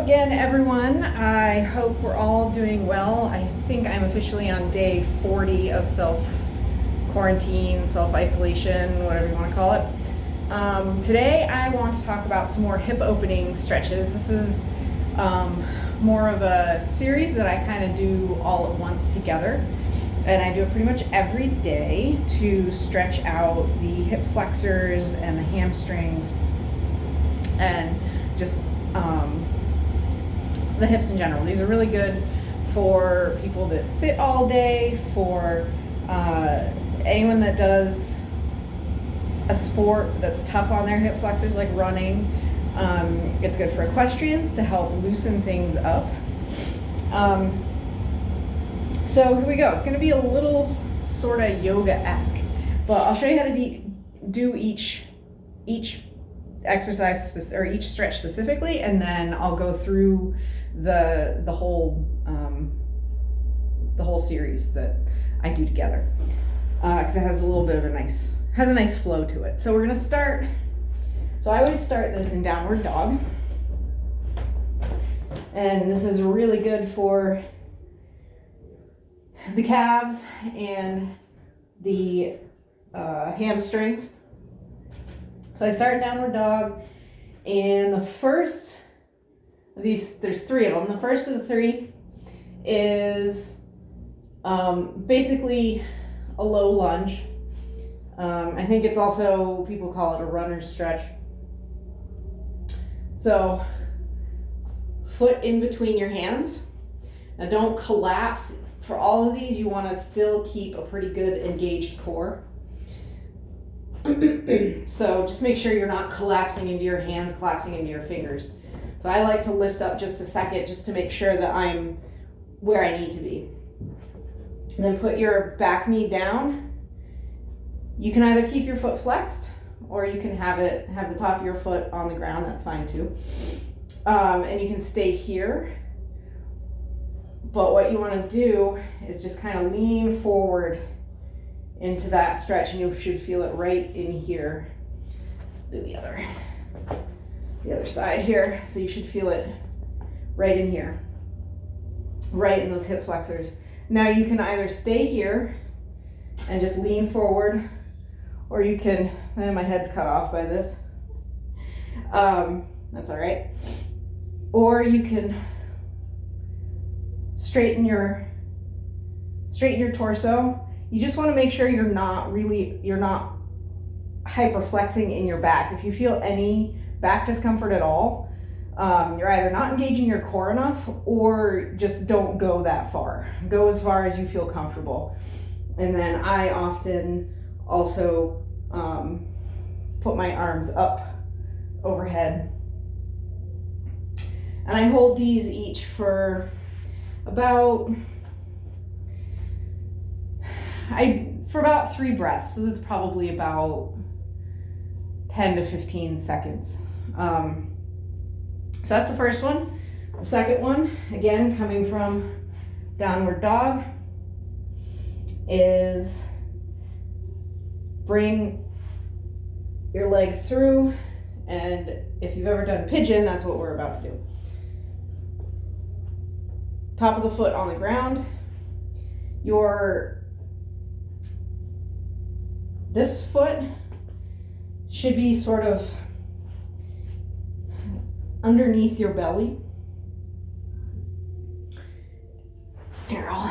again, everyone. I hope we're all doing well. I think I'm officially on day 40 of self-quarantine, self-isolation, whatever you want to call it. Today I want to talk about some more hip opening stretches. This is more of a series that I kind of do all at once together. And I do it pretty much every day to stretch out the hip flexors and the hamstrings and just the hips in general. These are really good for people that sit all day, for anyone that does a sport that's tough on their hip flexors like running. It's good for equestrians to help loosen things up. So here we go. It's going to be a little sort of yoga-esque, but I'll show you how to do each exercise or each stretch specifically, and then I'll go through the whole series that I do together because it has a little bit of a nice flow to it. So we're gonna start. So I always start this in downward dog, and this is really good for the calves and the hamstrings. So I start in downward dog, and the first of these, there's three of them. The first of the three is basically a low lunge. I think it's also, people call it a runner's stretch. So foot in between your hands. Now don't collapse. For all of these, you want to still keep a pretty good engaged core. So just make sure you're not collapsing into your hands, collapsing into your fingers. So I like to lift up just a second just to make sure that I'm where I need to be. And then put your back knee down. You can either keep your foot flexed or you can have the top of your foot on the ground. That's fine too. And you can stay here. But what you want to do is just kind of lean forward into that stretch, and you should feel it right in here. Do the other side here. So you should feel it right in here, right in those hip flexors. Now you can either stay here and just lean forward, or you can, my head's cut off by this. That's all right. Or you can straighten your torso. You just want to make sure you're not hyperflexing in your back. If you feel any back discomfort at all, you're either not engaging your core enough or just don't go that far. Go as far as you feel comfortable. And then I often also put my arms up overhead. And I hold these each for about 3 breaths, so that's probably about 10 to 15 seconds. So that's the first one. The second one, again, coming from downward dog, is bring your leg through, and if you've ever done pigeon, that's what we're about to do. Top of the foot on the ground. This foot should be sort of underneath your belly. Here, I'll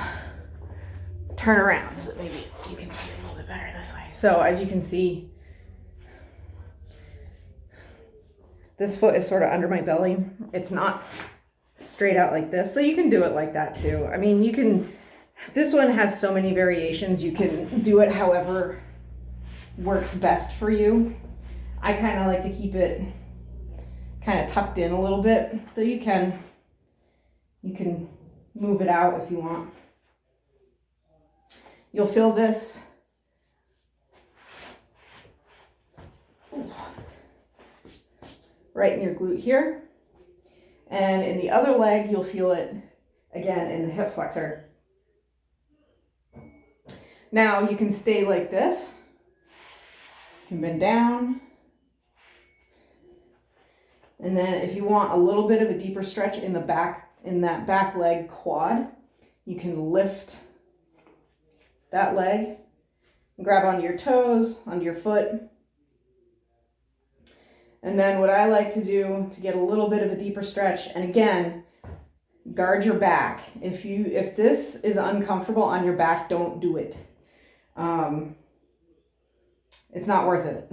turn around so that maybe you can see it a little bit better this way. So as you can see, this foot is sort of under my belly. It's not straight out like this, so you can do it like that too. I mean, this one has so many variations. You can do it however works best for you. I kind of like to keep it kind of tucked in a little bit, though you can move it out if you want. You'll feel this right in your glute here, and in the other leg you'll feel it again in the hip flexor. Now you can stay like this. You can bend down. And then if you want a little bit of a deeper stretch in the back, in that back leg quad, you can lift that leg and grab onto your toes, onto your foot. And then what I like to do to get a little bit of a deeper stretch, and again, guard your back. If this is uncomfortable on your back, don't do it. It's not worth it.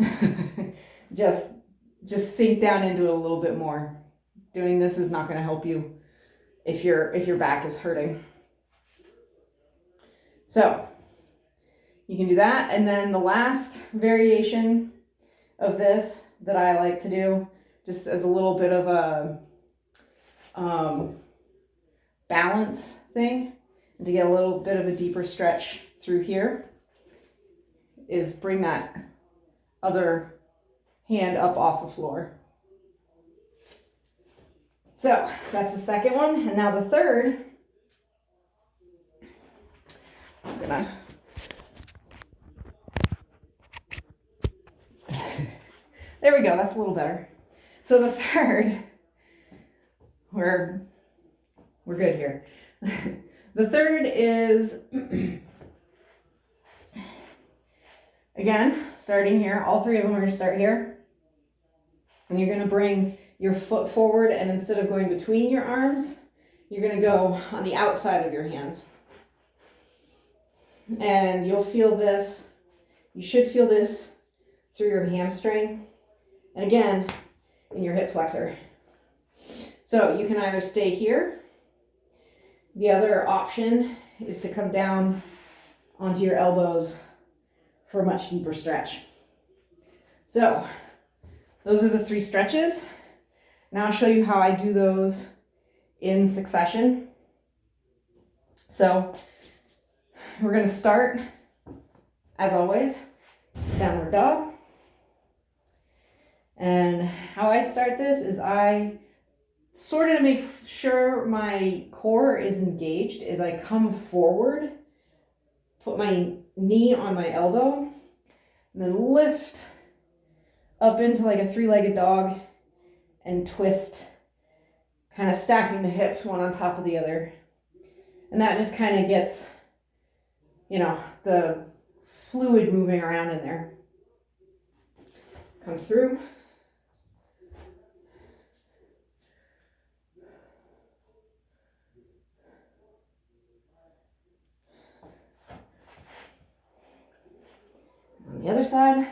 just sink down into it a little bit more. Doing this is not going to help you if your back is hurting. So you can do that, and then the last variation of this that I like to do, just as a little bit of a balance thing, and to get a little bit of a deeper stretch through here, is bring that other hand up off the floor. So that's the second one, and now the third, I'm gonna there we go, that's a little better. So the third, we're good here. The third is, again, starting here, all three of them are going to start here. And you're going to bring your foot forward, and instead of going between your arms, you're going to go on the outside of your hands. And you'll feel this, you should feel this through your hamstring, and again, in your hip flexor. So you can either stay here. The other option is to come down onto your elbows for a much deeper stretch. So those are the three stretches. Now I'll show you how I do those in succession. So we're going to start, as always, downward dog. And how I start this is I sort of, to make sure my core is engaged, is I come forward, put my knee on my elbow, and then lift up into like a three-legged dog and twist, kind of stacking the hips one on top of the other. And that just kind of gets, the fluid moving around in there. Come through. On the other side.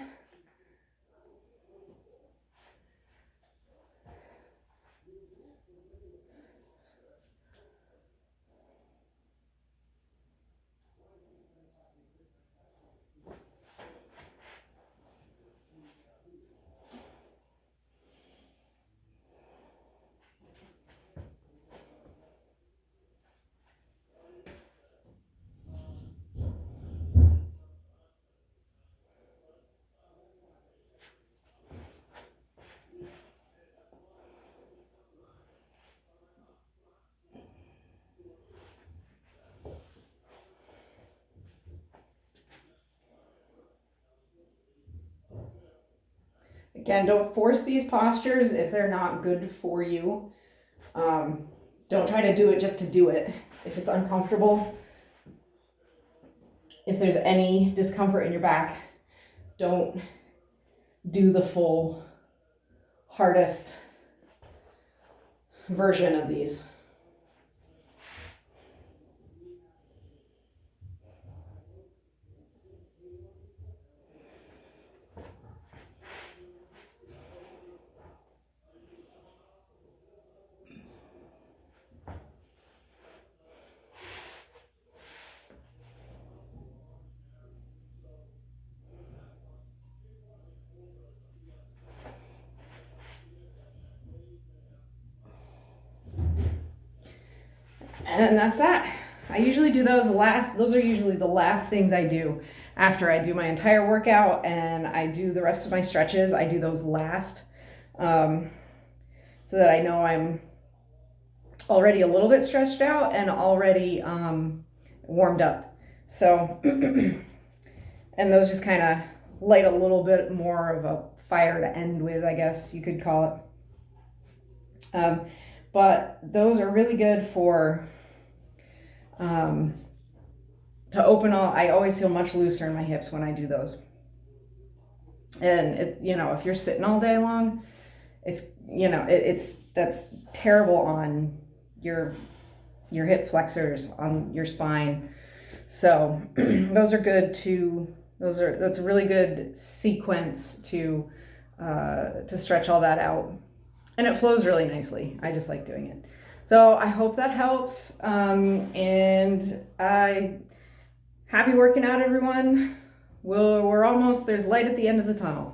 Again, don't force these postures if they're not good for you. Don't try to do it just to do it. If it's uncomfortable, if there's any discomfort in your back, don't do the full, hardest version of these. And that's that. I usually do those are usually the last things I do after I do my entire workout and I do the rest of my stretches. I do those last, so that I know I'm already a little bit stretched out and already warmed up. So, and those just kind of light a little bit more of a fire to end with, I guess you could call it. But those are really good for to open all. I always feel much looser in my hips when I do those. And it, if you're sitting all day long, it's that's terrible on your hip flexors, on your spine. So those are good that's a really good sequence to stretch all that out, and it flows really nicely. I just like doing it. So I hope that helps, and happy working out, everyone. We're almost, there's light at the end of the tunnel.